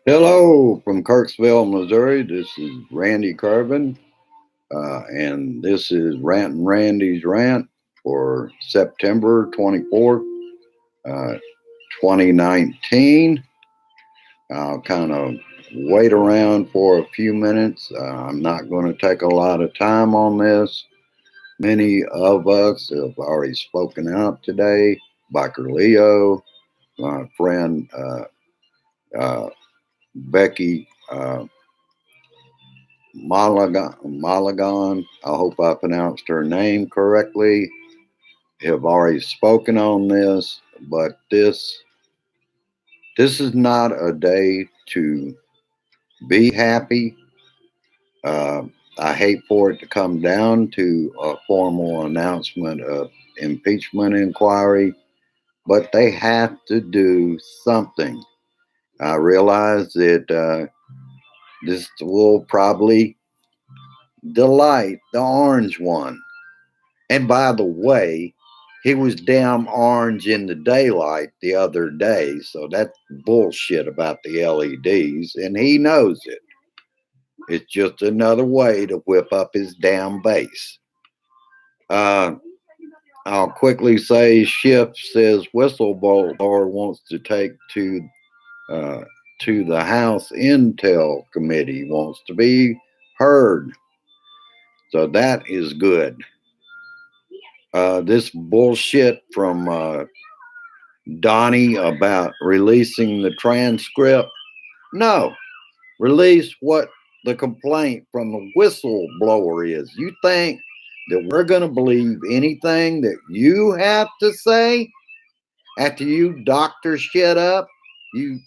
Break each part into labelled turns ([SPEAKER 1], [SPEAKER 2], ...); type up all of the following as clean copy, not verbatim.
[SPEAKER 1] Hello from Kirksville, Missouri. This is Randy Carvin, and this is Rant and Randy's Rant for September 24th, 2019. I'll kind of wait around for a few minutes. I'm not going to take a lot of time on this. Many of us have already spoken out today. Biker Leo, my friend uh, Becky. Malagon, I hope I pronounced her name correctly, have already spoken on this, but this is not a day to be happy. Uh, I hate for it to come down to a formal announcement of impeachment inquiry, but they have to do something. I realize that this will probably delight the orange one. And by the way, he was damn orange in the daylight the other day, so that's bullshit about the LEDs, and he knows it. It's just another way to whip up his damn base. I'll quickly say Schiff says whistleblower wants to take to the House Intel Committee, wants to be heard. So that is good. This bullshit from Donnie about releasing the transcript. No, release what the complaint from the whistleblower is. You think that we're going to believe anything that you have to say after you doctor shit up? You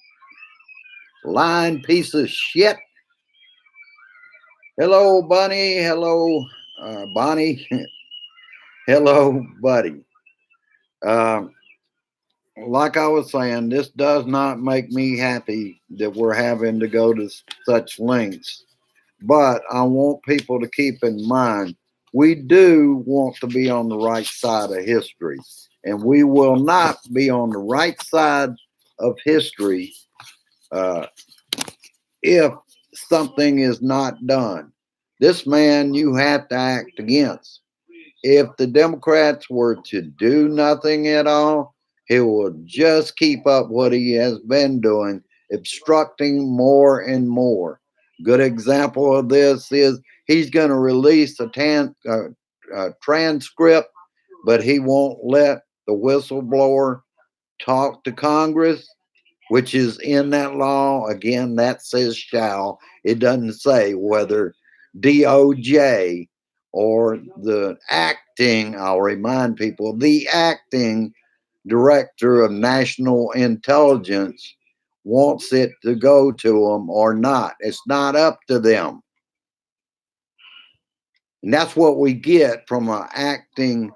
[SPEAKER 1] lying piece of shit. Hello, Bunny. Hello, Bonnie. Hello, buddy. Like I was saying, this does not make me happy that we're having to go to such lengths. But I want people to keep in mind, we do want to be on the right side of history. And we will not be on the right side of history if something is not done. This man you have to act against. If the Democrats were to do nothing at all, he will just keep up what he has been doing, obstructing more and more. Good example of this is he's going to release a transcript, but he won't let the whistleblower talk to Congress, which is in that law. Again, that says shall. It doesn't say whether DOJ or the acting, I'll remind people, the acting director of national intelligence wants it to go to them or not. It's not up to them. And that's what we get from an acting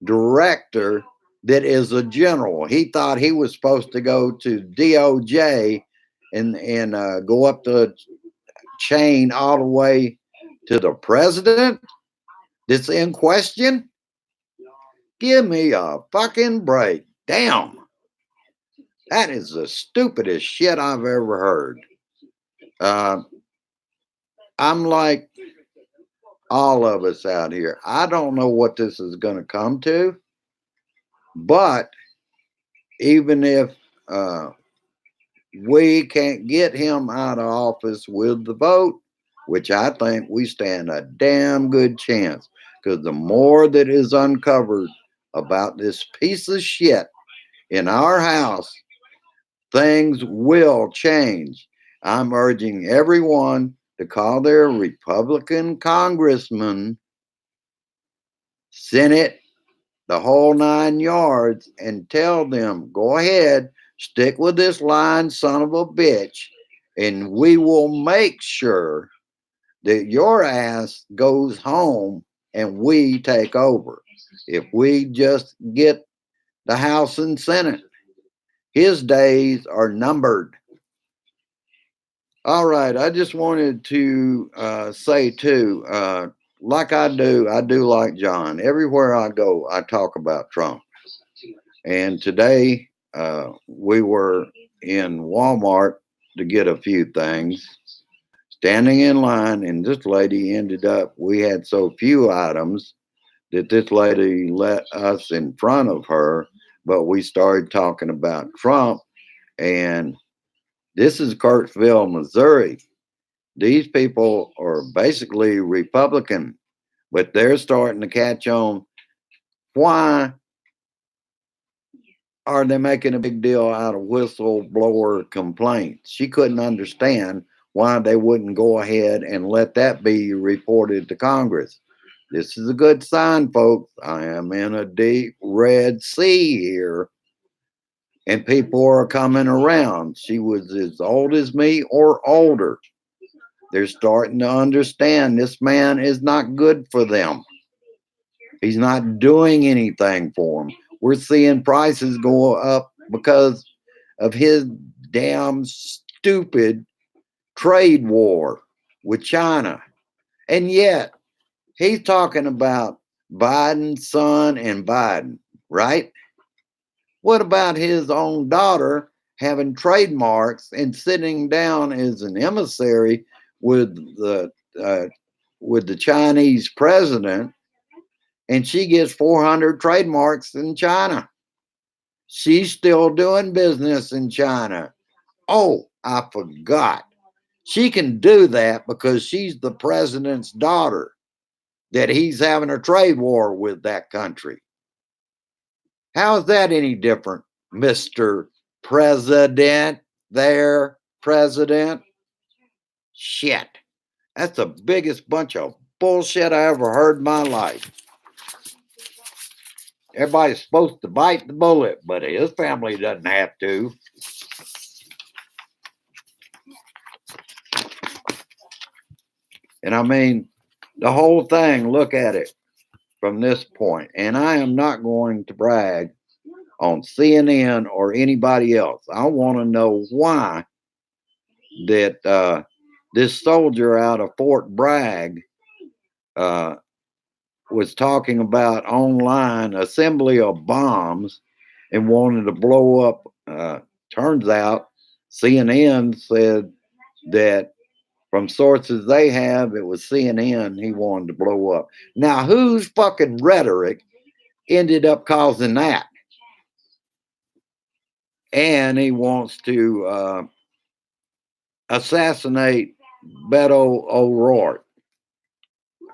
[SPEAKER 1] director that is a general. He thought he was supposed to go to DOJ and go up the chain all the way to the president that's in question. Give me a fucking break. Damn. That is the stupidest shit I've ever heard. I'm like all of us out here. I don't know what this is going to come to, but even if we can't get him out of office with the vote, which I think we stand a damn good chance, because the more that is uncovered about this piece of shit in our house, things will change. I'm urging everyone to call their Republican congressman, Senate, the whole 9 yards, and tell them, go ahead, stick with this line, son of a bitch, and we will make sure that your ass goes home and we take over. If we just get the House and Senate, his days are numbered. All right, I just wanted to say too, like I do like John. Everywhere I go, I talk about Trump. And today, we were in Walmart to get a few things, standing in line, and this lady ended up, we had so few items that this lady let us in front of her, but we started talking about Trump. And this is Kirksville, Missouri. These people are basically Republican, but they're starting to catch on. Why are they making a big deal out of whistleblower complaints? She couldn't understand why they wouldn't go ahead and let that be reported to Congress. This is a good sign, folks. I am in a deep red sea here, and people are coming around. She was as old as me or older. They're starting to understand this man is not good for them. He's not doing anything for them. We're seeing prices go up because of his damn stupid trade war with China. And yet, he's talking about Biden's son and Biden, right? What about his own daughter having trademarks and sitting down as an emissary with the Chinese president, and she gets 400 trademarks in China? She's still doing business in China. Oh, I forgot. She can do that because she's the president's daughter, that he's having a trade war with that country. How is that any different, Mr. President? There, President? Shit. That's the biggest bunch of bullshit I ever heard in my life. Everybody's supposed to bite the bullet, but his family doesn't have to. And I mean, the whole thing, look at it from this point. And I am not going to brag on CNN or anybody else. I want to know why that this soldier out of Fort Bragg was talking about online assembly of bombs and wanted to blow up. Turns out CNN said that from sources they have, it was CNN he wanted to blow up. Now, whose fucking rhetoric ended up causing that? And he wants to assassinate Beto O'Rourke.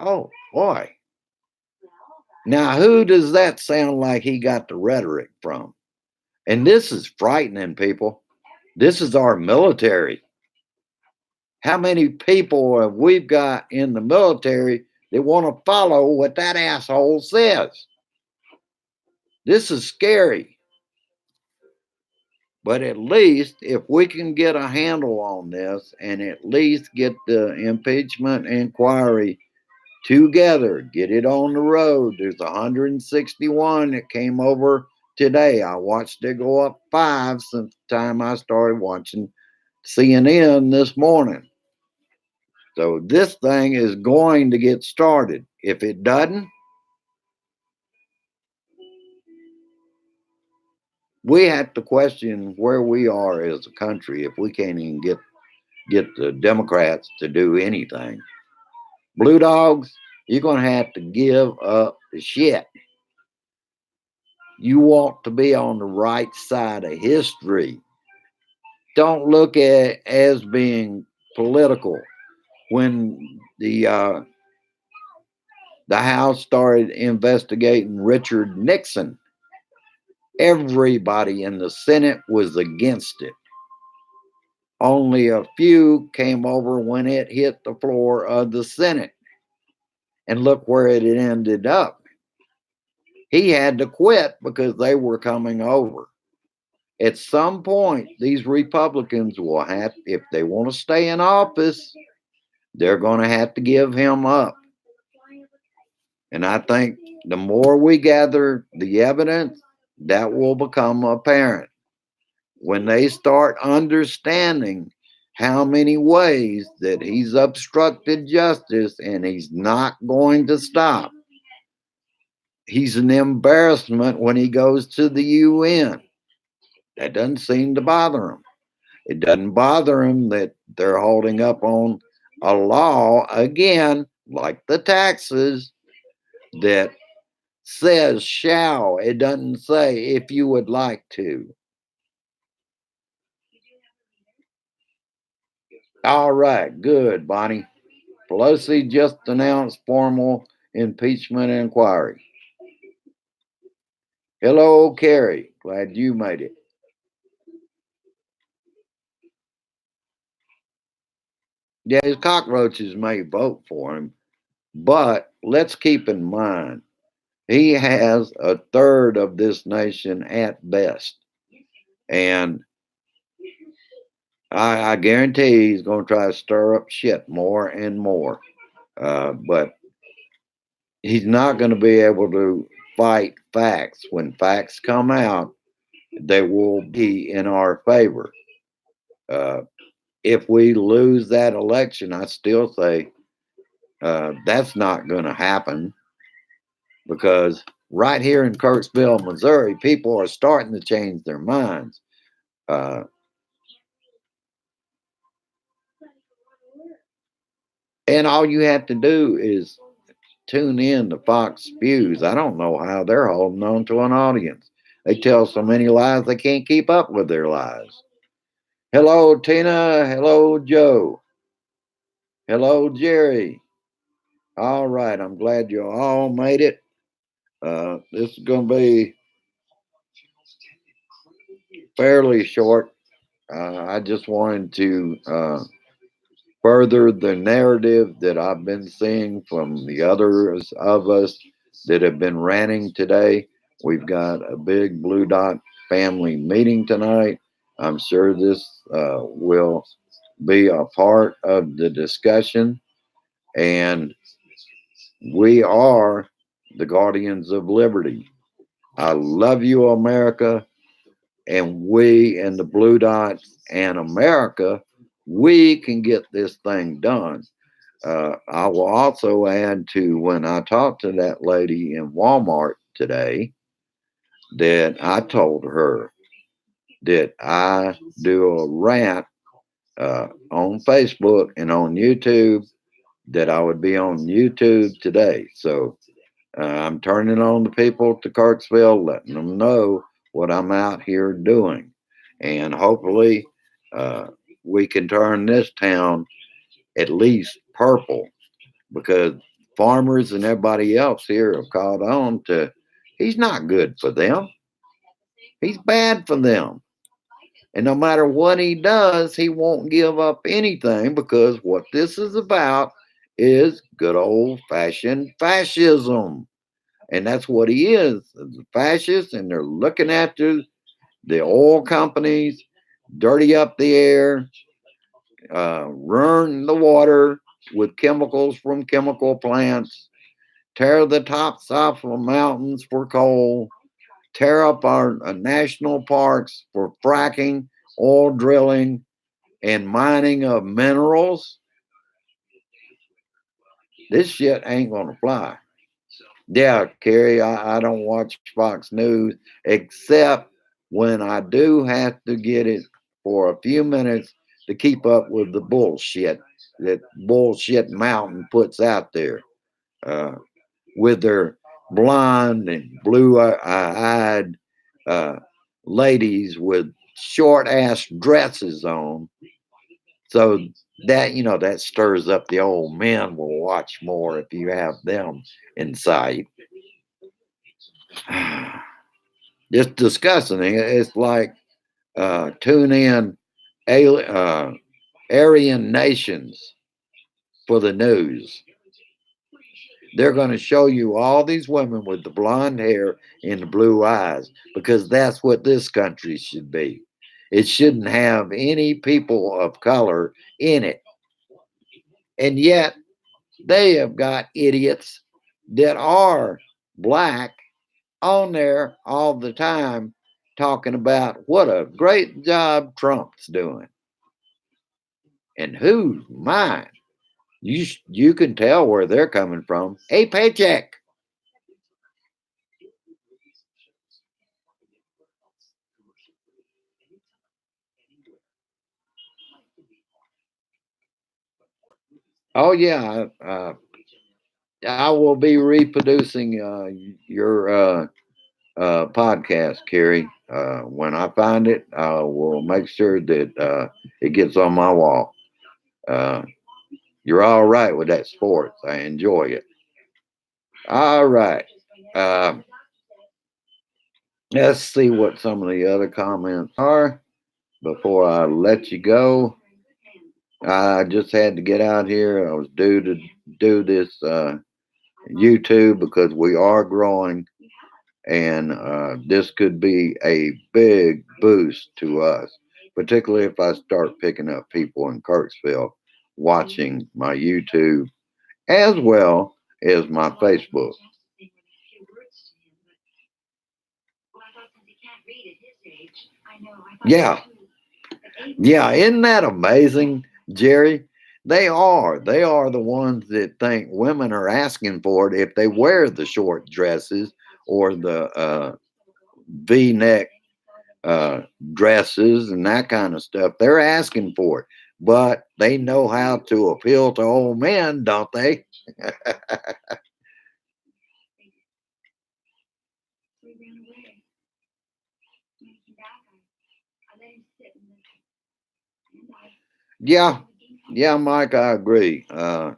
[SPEAKER 1] Oh, boy. Now, who does that sound like he got the rhetoric from? And this is frightening, people. This is our military. How many people have we got in the military that want to follow what that asshole says? This is scary. But at least if we can get a handle on this and at least get the impeachment inquiry together, get it on the road. There's 161 that came over today. I watched it go up 5 since the time I started watching CNN this morning. So this thing is going to get started. If it doesn't, we have to question where we are as a country if we can't even get the Democrats to do anything. Blue dogs, you're going to have to give up the shit. You want to be on the right side of history. Don't look at it as being political. When the House started investigating Richard Nixon, everybody in the Senate was against it. Only a few came over when it hit the floor of the Senate. And look where it ended up. He had to quit because they were coming over. At some point, these Republicans will have, if they want to stay in office, they're going to have to give him up. And I think the more we gather the evidence, that will become apparent. When they start understanding how many ways that he's obstructed justice and he's not going to stop. He's an embarrassment when he goes to the UN. That doesn't seem to bother them. It doesn't bother them that they're holding up on a law again, like the taxes, that says shall. It doesn't say if you would like to. All right, good, Bonnie. Pelosi just announced formal impeachment inquiry. Hello, Carrie. Glad you made it. Yeah, his cockroaches may vote for him, but let's keep in mind he has a third of this nation at best. And I guarantee he's going to try to stir up shit more and more. But he's not going to be able to fight facts. When facts come out, they will be in our favor. Uh, if we lose that election, I still say that's not going to happen because right here in Kirksville, Missouri, people are starting to change their minds. Uh, and all you have to do is tune in to Fox Spews. I don't know how they're holding on to an audience. They tell so many lies they can't keep up with their lies. Hello, Tina. Hello, Joe. Hello, Jerry. All right. I'm glad you all made it. This is going to be fairly short. I just wanted to further the narrative that I've been seeing from the others of us that have been ranting today. We've got a big Blue Dot family meeting tonight. I'm sure this will be a part of the discussion. And we are the guardians of liberty. I love you, America. And we and the Blue Dots and America, we can get this thing done. I will also add to when I talked to that lady in Walmart today that I told her that I do a rant on Facebook and on YouTube, that I would be on YouTube today. So I'm turning on the people to Kirksville, letting them know what I'm out here doing. And hopefully we can turn this town at least purple because farmers and everybody else here have caught on to he's not good for them. He's bad for them. And no matter what he does, he won't give up anything because what this is about is good old fashioned fascism. And that's what he is, a fascist, and they're looking after the oil companies, dirty up the air, ruin the water with chemicals from chemical plants, tear the tops off of mountains for coal, tear up our national parks for fracking, oil drilling, and mining of minerals. This shit ain't gonna fly. Yeah, Carrie, I don't watch Fox News except when I do have to get it for a few minutes to keep up with the bullshit that Bullshit Mountain puts out there uh, with their blonde and blue eyed uh, ladies with short ass dresses on. So that, that stirs up the old men will watch more if you have them in sight. Just discussing it. It's like tune in Aryan nations for the news. They're going to show you all these women with the blonde hair and the blue eyes because that's what this country should be. It shouldn't have any people of color in it. And yet they have got idiots that are black on there all the time talking about what a great job Trump's doing. And whose mind? You can tell where they're coming from. A paycheck. Oh yeah, I will be reproducing your podcast, Carrie. When I find it, I will make sure that it gets on my wall. Uh, you're all right with that sports. I enjoy it. All right. Uh, let's see what some of the other comments are before I let you go. I just had to get out here. I was due to do this YouTube because we are growing, and this could be a big boost to us, particularly if I start picking up people in Kirksville watching my YouTube as well as my Facebook. Yeah, yeah, isn't that amazing, Jerry? They are the ones that think women are asking for it if they wear the short dresses or the V-neck uh, dresses and that kind of stuff. They're asking for it, but they know how to appeal to old men, don't they? Yeah, yeah, Mike, I agree. I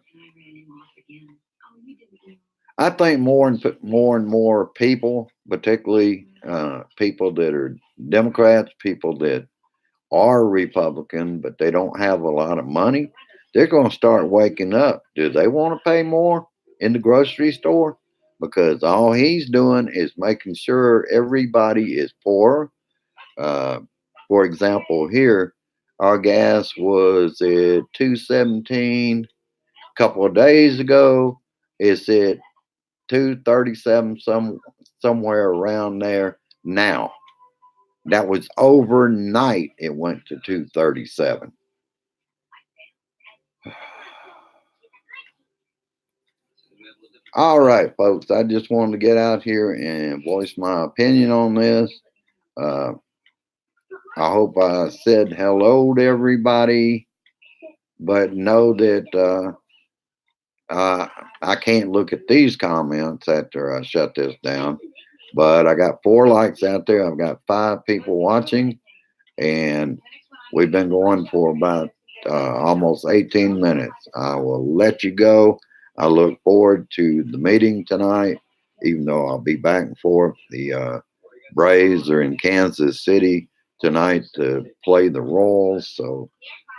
[SPEAKER 1] think more and more people, particularly people that are Democrats, people that are Republican, but they don't have a lot of money, they're going to start waking up. Do they want to pay more in the grocery store? Because all he's doing is making sure everybody is poor. Uh, for example, here our gas was at 217 a couple of days ago. It's at 237 somewhere around there now. That was overnight. It went to 237. All right, folks. I just wanted to get out here and voice my opinion on this. Uh, I hope I said hello to everybody, but know that uh, I can't look at these comments after I shut this down. But I got 4 likes out there. I've got 5 people watching, and we've been going for about almost 18 minutes. I will let you go. I look forward to the meeting tonight, even though I'll be back and forth. The Braves are in Kansas City tonight to play the Royals, so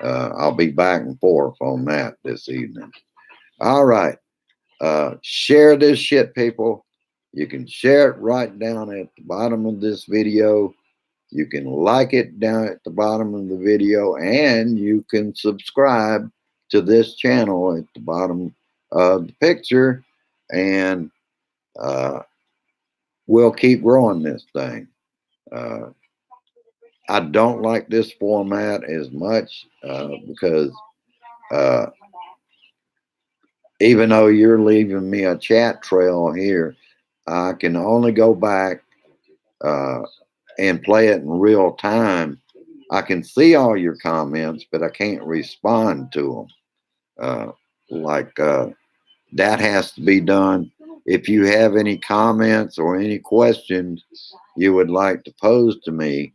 [SPEAKER 1] I'll be back and forth on that this evening. All right. Share this shit, people. You can share it right down at the bottom of this video. You can like it down at the bottom of the video, and you can subscribe to this channel at the bottom of the picture, and uh, we'll keep growing this thing. Uh, I don't like this format as much because uh, even though you're leaving me a chat trail here, I can only go back uh, and play it in real time. I can see all your comments, but I can't respond to them. That has to be done. If you have any comments or any questions you would like to pose to me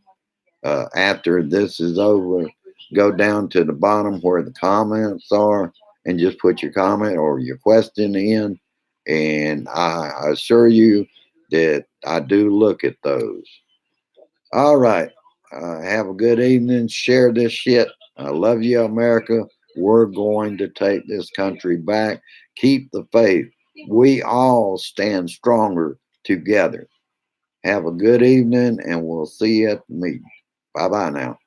[SPEAKER 1] after this is over, go down to the bottom where the comments are and just put your comment or your question in. And I assure you that I do look at those. All right. Have a good evening. Share this shit. I love you, America. We're going to take this country back. Keep the faith. We all stand stronger together. Have a good evening, and we'll see you at the meeting. Bye bye now.